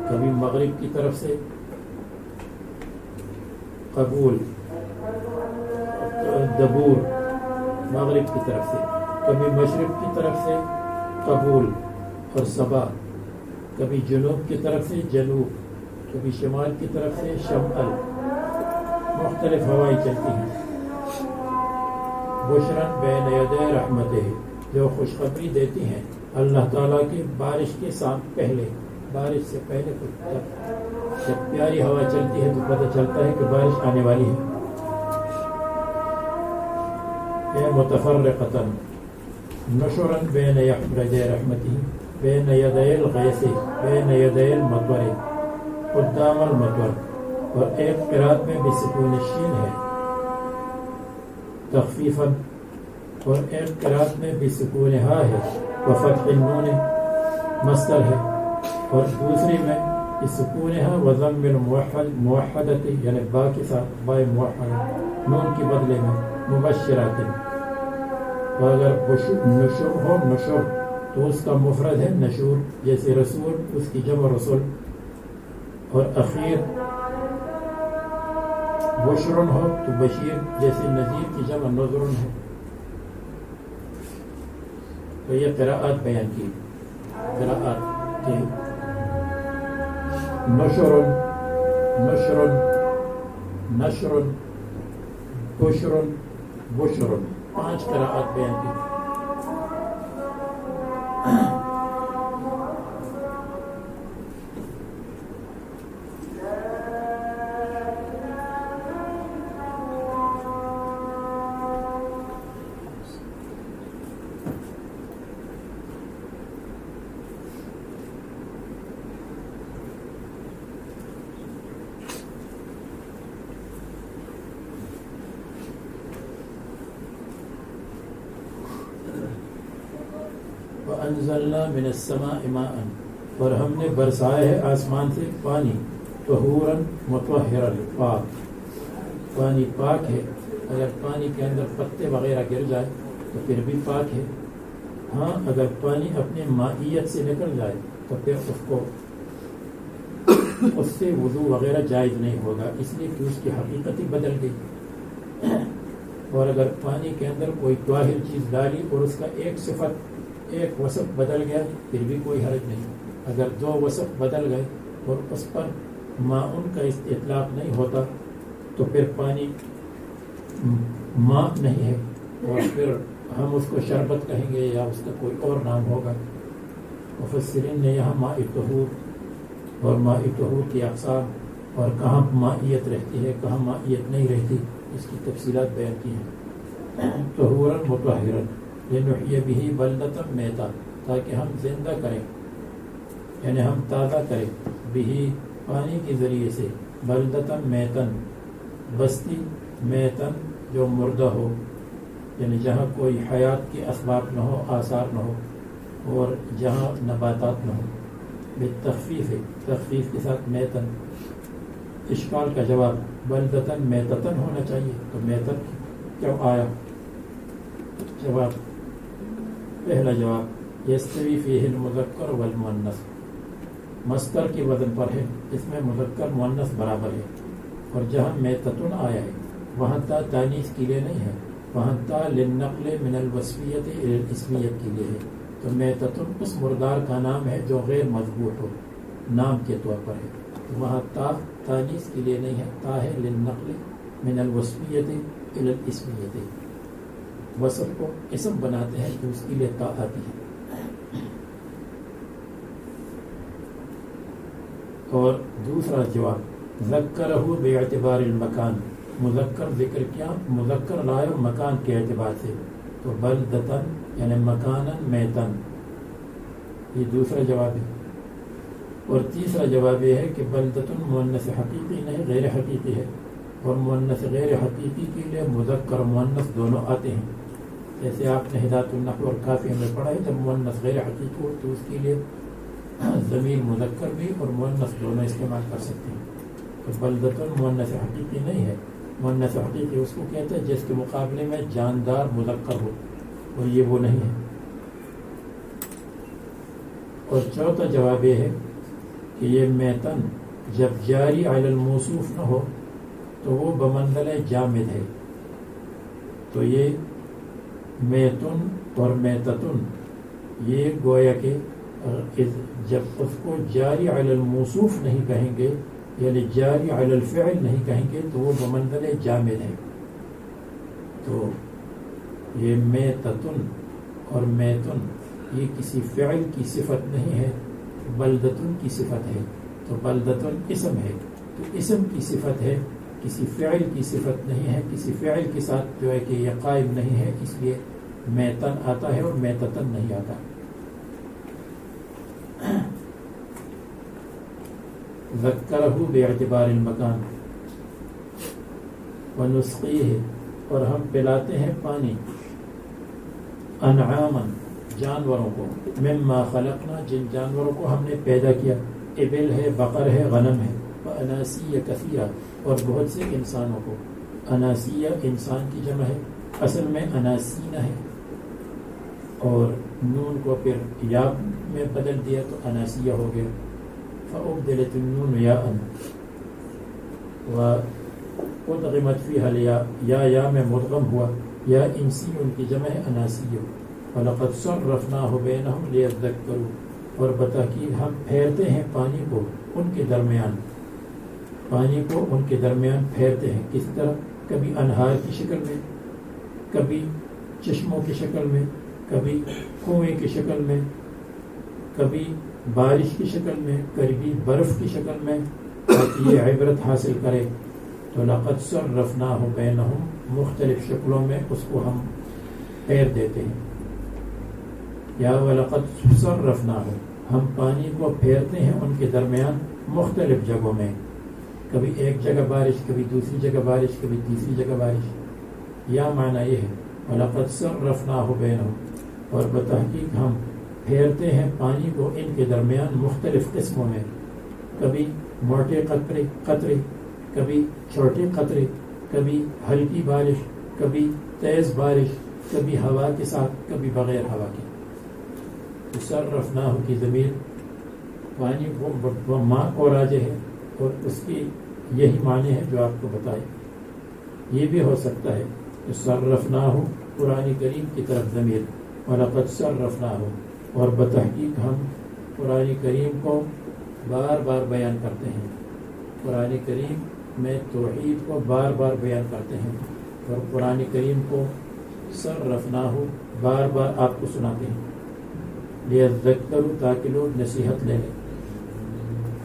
کبھی مغرب کی طرف سے قبول دبور مغرب کی طرف سے، کبھی مشرق کی طرف سے قبول اور صبا، کبھی جنوب کی طرف سے جنوب، کبھی شمال کی طرف سے شمال، مختلف ہوائیں چلتی ہیں. بشرن بین یدی رحمتہ، جو خوشخبری دیتی ہیں اللہ تعالیٰ کی بارش کے ساتھ پہلے، بارش سے پہلے جب پیاری ہوا چلتی ہے تو پتہ چلتا ہے کہ بارش آنے والی ہے. اے متفرقتاً نشرن بین یدی رحمتہ بین یدی الغیث بین یدی المطر قدام المطر. اور ایک قرات میں بسکون الشین ہے تخفیفاً، اور ایک قرات میں بسکون ہا ہے وفتح النون مصدر ہے، اور دوسری میں بسکون ہا وضم الموحدۃ یعنی با کے ساتھ با موحدہ نون کے بدلے میں مبشرات. اور اگر نشر ہو نشر تو اس کا مفرد ہے نشور، جیسے رسول اس کی جمع رسول. اور اخیر بشرن ہو تو بشیر، جیسے نذیر کی جمع نذرن ہے. تو یہ قراءات بیان کی، قراءات کی نشرن نشرن نشرن بشرن بشرن، 5 قراءات بیان کی. وَأَنزَلْنَا مِنَ السَّمَاءِ مَاءً، اور ہم نے برسایا ہے آسمان سے پانی، طہوراً مطہراً، پاک. پانی پاک ہے، اگر پانی کے اندر پتے وغیرہ گر جائے تو پھر بھی پاک ہے. ہاں اگر پانی اپنے مائیت سے نکل جائے تو پھر اس سے وضو وغیرہ جائز نہیں ہوگا، اس لیے کہ اس کی حقیقت ہی بدل گئی. اور اگر پانی کے اندر کوئی طاہر چیز ڈالی اور اس کا ایک صفت ایک وصف بدل گیا پھر بھی کوئی حرج نہیں. اگر 2 وصف بدل گئے اور اس پر ماءن کا اطلاق نہیں ہوتا تو پھر پانی ماء نہیں ہے، اور پھر ہم اس کو شربت کہیں گے یا اس کا کوئی اور نام ہوگا. مفسرین نے یہاں ماء طہور اور ماء طہور کی اقسام اور کہاں مائیت رہتی ہے کہاں مائیت نہیں رہتی اس کی تفصیلات بیان کی ہیں. طہوراً مطہراً لنحیی بہ بلدۃ میتا، تاکہ ہم زندہ کریں یعنی ہم تازہ کریں بہ پانی کے ذریعے سے، بلدۃ میتن بستی، میتن جو مردہ ہو یعنی جہاں کوئی حیات کے اسباب نہ ہو، آثار نہ ہو، اور جہاں نباتات نہ ہو. بالتخفیف ہے، تخفیف کے ساتھ میتن. اشکال کا جواب بلدتن میتتن ہونا چاہیے تو میتن کیوں آیا؟ جواب، پہلا جواب یستوی فیہ المذکر والمؤنث، مصدر کے وزن پر ہے، اس میں مذکر مؤنث برابر ہے. اور جہاں میتتن آیا ہے وہاں تا تانیث کے لیے نہیں ہے، وہاں تا للنقل من الوصفیت الی الاسمیت کے لیے ہے. تو میتتن اس مردار کا نام ہے جو غیر مذبوح ہو، نام کے طور پر ہے. وہاں تا تانیث کے لیے نہیں ہے، تا ہے للنقل من الوصفیت الی الاسمیت. وصف کو اسم بناتے ہیں کہ اس کے لیے تا آتی ہے. اور دوسرا جواب ذکرہ باعتبار المکان، مذکر ذکر کیا، مذکر لائے اور مکان کے اعتبار سے، تو بلدتن یعنی مکانن میتن، یہ دوسرا جواب ہے. اور تیسرا جواب یہ ہے کہ بلدتن مؤنث حقیقی نہیں غیر حقیقی ہے، اور مؤنث غیر حقیقی کے لیے مذکر و مؤنث دونوں آتے ہیں. جیسے آپ نے ہدایت النحو اور کافیہ میں پڑھا ہے، جب مؤنث غیر حقیقی ہو تو اس کے لیے ضمیر مذکر بھی اور مؤنث دونوں استعمال کر سکتے ہیں. تو بلدتن مؤنث حقیقی نہیں ہے. مؤنث حقیقی اس کو کہتے ہیں جس کے مقابلے میں جاندار مذکر ہو، اور یہ وہ نہیں ہے. اور چوتھا جواب یہ ہے کہ یہ میتن جب جاری علی الموصوف نہ ہو تو وہ بمنزلہ جامد ہے. تو یہ میتن اور میتتن یہ گویا کہ جب اس کو جاری علی الموصوف نہیں کہیں گے یعنی جاری علی الفعل نہیں کہیں گے تو وہ بمنزلہ جامد ہے. تو یہ میتتن اور میتن یہ کسی فعل کی صفت نہیں ہے، بلدتن کی صفت ہے. تو بلدتن اسم ہے، تو اسم کی صفت ہے، کسی فعل کی صفت نہیں ہے، کسی فعل کے ساتھ جو ہے کہ یہ قائم نہیں ہے، اس لیے میتن آتا ہے اور میتتن نہیں آتا. ذکرہ باعتبار المکان ونسقیہ، اور ہم پلاتے ہیں پانی، انعاما جانوروں کو، مما خلقنا جن جانوروں کو ہم نے پیدا کیا، ابل ہے، بقر ہے، غنم ہے، واناسیہ کثیرہ اور بہت سے انسانوں کو. اناسیہ انسان کی جمع ہے، اصل میں اناسینہ ہے، اور نون کو پھر یا میں بدل دیا تو اناسیہ ہو گیا. فأبدلت النون یاء وادغمت فیہا الیا، یا میں مدغم ہوا. یا انسی ان کی جمع ہے اناسیہ. وَلَقَدْ صَرَّفْنَاهُ بَيْنَهُمْ لِيَذَّكَّرُوا، اور بتحقیق ہم پھیرتے ہیں پانی کو ان کے درمیان، پانی کو ان کے درمیان پھیرتے ہیں. کس طرح؟ کبھی انہار کی شکل میں، کبھی چشموں کی شکل میں، کبھی کنویں کی شکل میں، کبھی بارش کی شکل میں، کبھی برف کی شکل میں، تاکہ یہ عبرت حاصل کرے. تو لقد صرفناہ بینہم، مختلف شکلوں میں اس کو ہم پھیر دیتے ہیں. یا وَلَقَدْ صَرَّفْنَاهُ، ہم پانی کو پھیرتے ہیں ان کے درمیان مختلف جگہوں میں، کبھی ایک جگہ بارش، کبھی دوسری جگہ بارش، کبھی تیسری جگہ بارش. یا معنی یہ ہے وَلَقَدْ صَرَّفْنَاهُ بَيْنَهُمْ، اور بتحقیق ہم پھیرتے ہیں پانی کو ان کے درمیان مختلف قسموں میں، کبھی موٹے قطرے، کبھی چھوٹے قطرے، کبھی ہلکی بارش، کبھی تیز بارش، کبھی ہوا کے ساتھ، کبھی بغیر ہوا کے. صرفناہ کی ضمیر پانی وہ ماں کو راجع ہے، اور اس کی یہی معنی ہے جو آپ کو بتائے. یہ بھی ہو سکتا ہے کہ صرفناہ قرآن کریم کی طرف ضمیر، وَلَقَدْ صَرَّفْنَاهُ، اور بتحقیق ہم قرآن کریم کو بار بار بیان کرتے ہیں. قرآن کریم میں توحید کو بار بار بیان کرتے ہیں، اور قرآن کریم کو صرفناہ بار بار آپ کو سناتے ہیں. لیذکروا، تاکہ لوگ نصیحت لے لیں.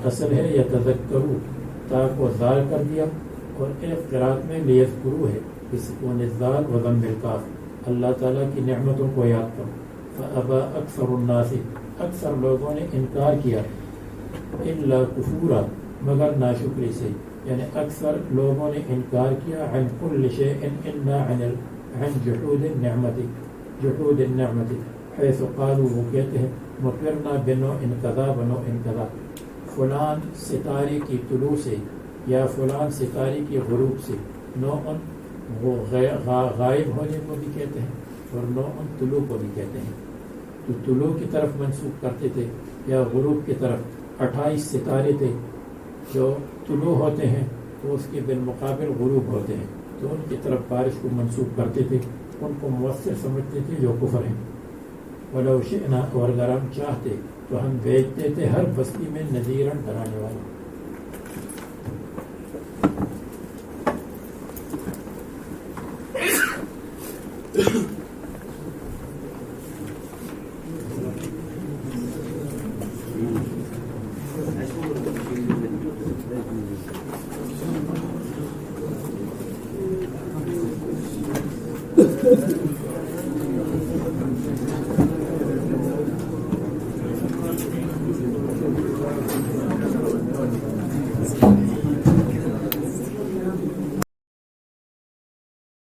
اصل ہے یتذکروا، تا کو ذال کر دیا، اور ایک قرات میں لیذکروا ہے بسکون الذال و ضم القاف، اللہ تعالیٰ کی نعمتوں کو یاد کرو. فابا اکثر الناس، اکثر لوگوں نے انکار کیا، الا کفورا، مگر ناشکری سے، یعنی اکثر لوگوں نے انکار کیا، عن کل شیء الا عن جحود النعمت، جحود النعمت، حیث قالوا، وہ کہتے ہیں مطرنا بنوع کذا بنوع کذا، فلان ستارے کی طلوع سے یا فلان ستارے کی غروب سے. نوع وہ غائب ہونے کو بھی کہتے ہیں، اور نوع طلوع کو بھی کہتے ہیں. تو طلوع کی طرف منسوب کرتے تھے، یا غروب کی طرف. 28 ستارے تھے جو طلوع ہوتے ہیں تو اس کے بالمقابل غروب ہوتے ہیں، تو ان کی طرف بارش کو منسوب کرتے تھے، ان کو مؤثر سمجھتے تھے جو کفر ہیں. وَلَوْ شِئْنَا، اور اگر ہم چاہتے تو ہم بھیجتے تھے ہر بستی میں نذیراً ڈرانے والا. ہے